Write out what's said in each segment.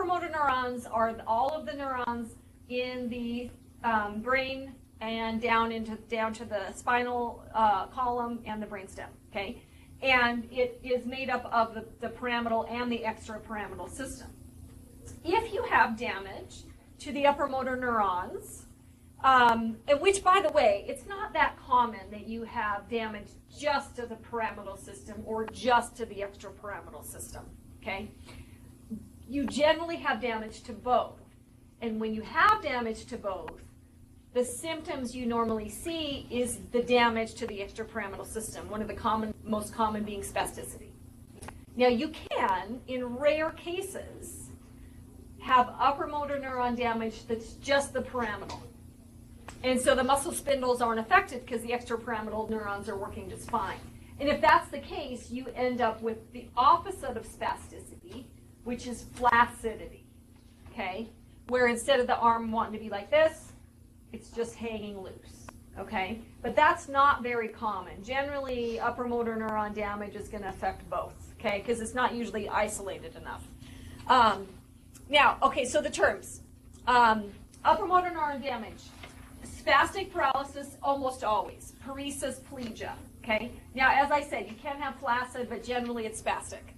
upper motor neurons are all of the neurons in the brain and down to the spinal column and the brainstem, okay? And it is made up of the pyramidal and the extrapyramidal system. If you have damage to the upper motor neurons, which, by the way, it's not that common that you have damage just to the pyramidal system or just to the extrapyramidal system, okay? You generally have damage to both. And when you have damage to both, the symptoms you normally see is the damage to the extrapyramidal system, one of the most common being spasticity. Now, you can, in rare cases, have upper motor neuron damage that's just the pyramidal. And so the muscle spindles aren't affected because the extrapyramidal neurons are working just fine. And if that's the case, you end up with the opposite of spasticity, which is flaccidity, okay? Where instead of the arm wanting to be like this, it's just hanging loose, okay? But that's not very common. Generally, upper motor neuron damage is going to affect both, okay? Because it's not usually isolated enough. Now, okay, so the terms. Upper motor neuron damage. Spastic paralysis, almost always. Paresis, plegia, okay? Now, as I said, you can have flaccid, but generally it's spastic.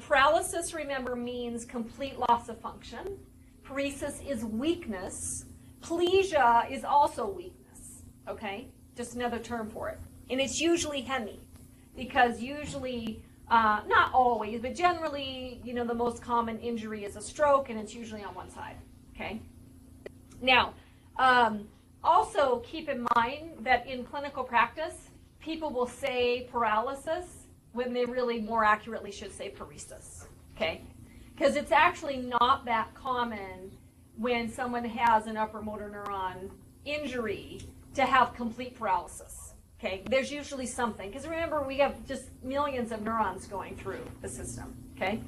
Paralysis, remember, means complete loss of function. Paresis is weakness. Plegia is also weakness, okay? Just another term for it. And it's usually hemi, because usually, not always, but generally, you know, the most common injury is a stroke, and it's usually on one side, okay? Now, also keep in mind that in clinical practice, people will say paralysis when they really more accurately should say paresis, okay? Because it's actually not that common when someone has an upper motor neuron injury to have complete paralysis, okay? There's usually something, because remember, we have just millions of neurons going through the system, okay?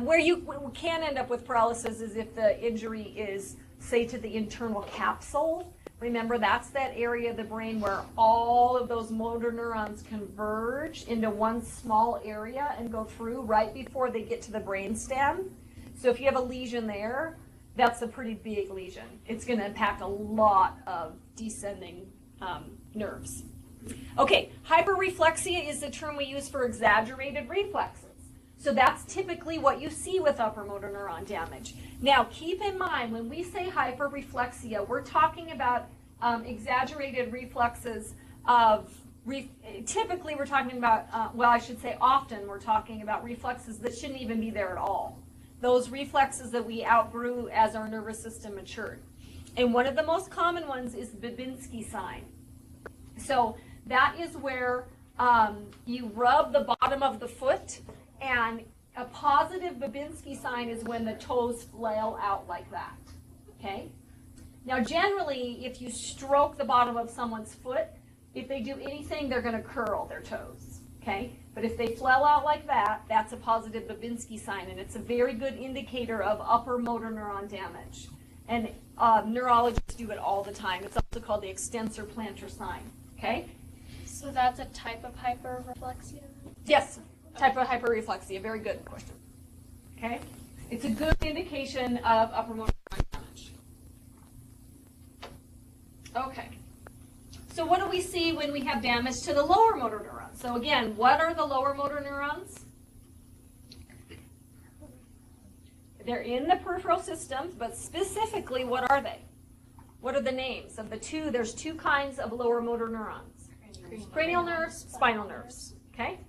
Where you can end up with paralysis is if the injury is, say, to the internal capsule. Remember, that's that area of the brain where all of those motor neurons converge into one small area and go through right before they get to the brainstem. So if you have a lesion there, that's a pretty big lesion. It's going to impact a lot of descending nerves. Okay, hyperreflexia is the term we use for exaggerated reflexes. So that's typically what you see with upper motor neuron damage. Now, keep in mind, when we say hyperreflexia, we're talking about exaggerated reflexes of, typically we're talking about, well, I should say often we're talking about reflexes that shouldn't even be there at all. Those reflexes that we outgrew as our nervous system matured. And one of the most common ones is Babinski sign. So that is where you rub the bottom of the foot, and a positive Babinski sign is when the toes flail out like that, okay? Now, generally, if you stroke the bottom of someone's foot, if they do anything, they're going to curl their toes, okay? But if they flail out like that, that's a positive Babinski sign, and it's a very good indicator of upper motor neuron damage. And neurologists do it all the time. It's also called the extensor plantar sign, okay? So that's a type of hyperreflexia? Yes. Type of hyperreflexia. Very good question. Okay? It's a good indication of upper motor neuron damage. Okay. So what do we see when we have damage to the lower motor neurons? So again, what are the lower motor neurons? They're in the peripheral systems, but specifically, what are they? What are the names of the two? There's two kinds of lower motor neurons. Cranial nerves, spinal nerves. Okay?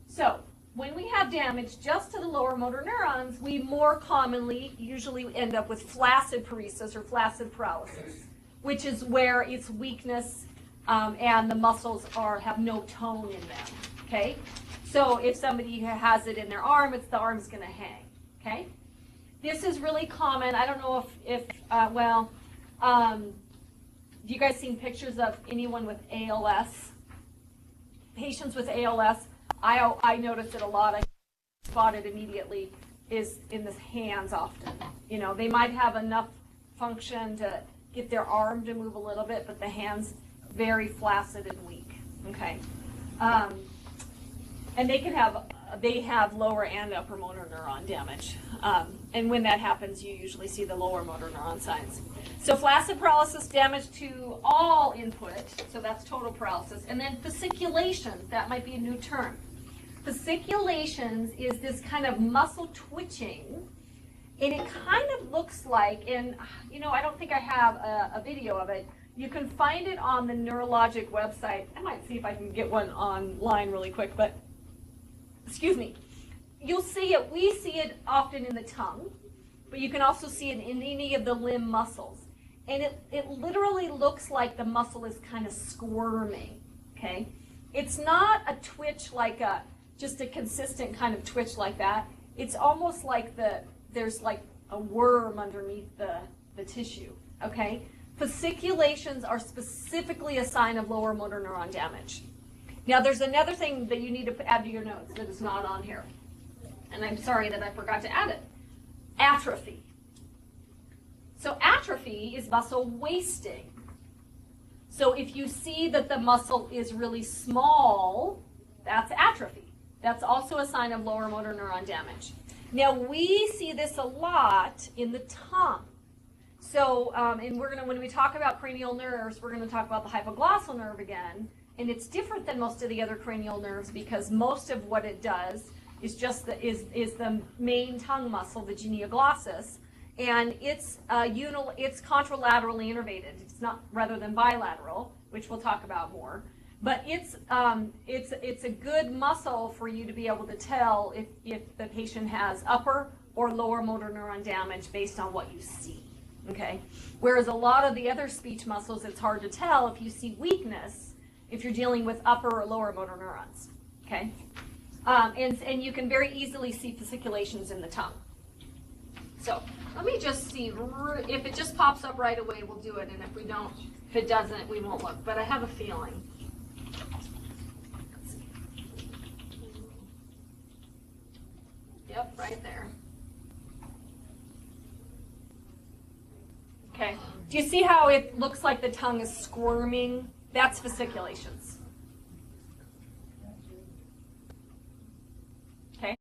So, when we have damage just to the lower motor neurons, we more commonly usually end up with flaccid paresis or flaccid paralysis, which is where it's weakness and the muscles have no tone in them, okay? So if somebody has it in their arm, the arm's going to hang, okay? This is really common. I don't know if have you guys seen pictures of anyone with ALS? Patients with ALS. I notice it a lot. I spot it immediately is in the hands often. You know, they might have enough function to get their arm to move a little bit, but the hands very flaccid and weak. Okay, and they can have they have lower and upper motor neuron damage. And when that happens, you usually see the lower motor neuron signs. So flaccid paralysis, damage to all input, so that's total paralysis. And then fasciculations, that might be a new term. Fasciculations is this kind of muscle twitching, and it kind of looks like, and I don't think I have a video of it. You can find it on the neurologic website. I might see if I can get one online really quick, but excuse me. You'll see it, we see it often in the tongue, but you can also see it in any of the limb muscles. And it literally looks like the muscle is kind of squirming, okay? It's not a twitch like just a consistent kind of twitch like that. It's almost like there's like a worm underneath the tissue, okay? Fasciculations are specifically a sign of lower motor neuron damage. Now, there's another thing that you need to add to your notes that is not on here. And I'm sorry that I forgot to add it. Atrophy. So atrophy is muscle wasting. So if you see that the muscle is really small, that's atrophy. That's also a sign of lower motor neuron damage. Now, we see this a lot in the tongue. So, and when we talk about cranial nerves, we're going to talk about the hypoglossal nerve again. And it's different than most of the other cranial nerves because most of what it does is just the main tongue muscle, the genioglossus, and it's contralaterally innervated. It's not rather than bilateral, which we'll talk about more. But it's a good muscle for you to be able to tell if the patient has upper or lower motor neuron damage based on what you see. Okay. Whereas a lot of the other speech muscles, it's hard to tell if you see weakness if you're dealing with upper or lower motor neurons. Okay. And you can very easily see fasciculations in the tongue. So let me just see if it just pops up right away, we'll do it, and if it doesn't, we won't look. But I have a feeling. Yep, right there. Okay. Do you see how it looks like the tongue is squirming? That's fasciculations.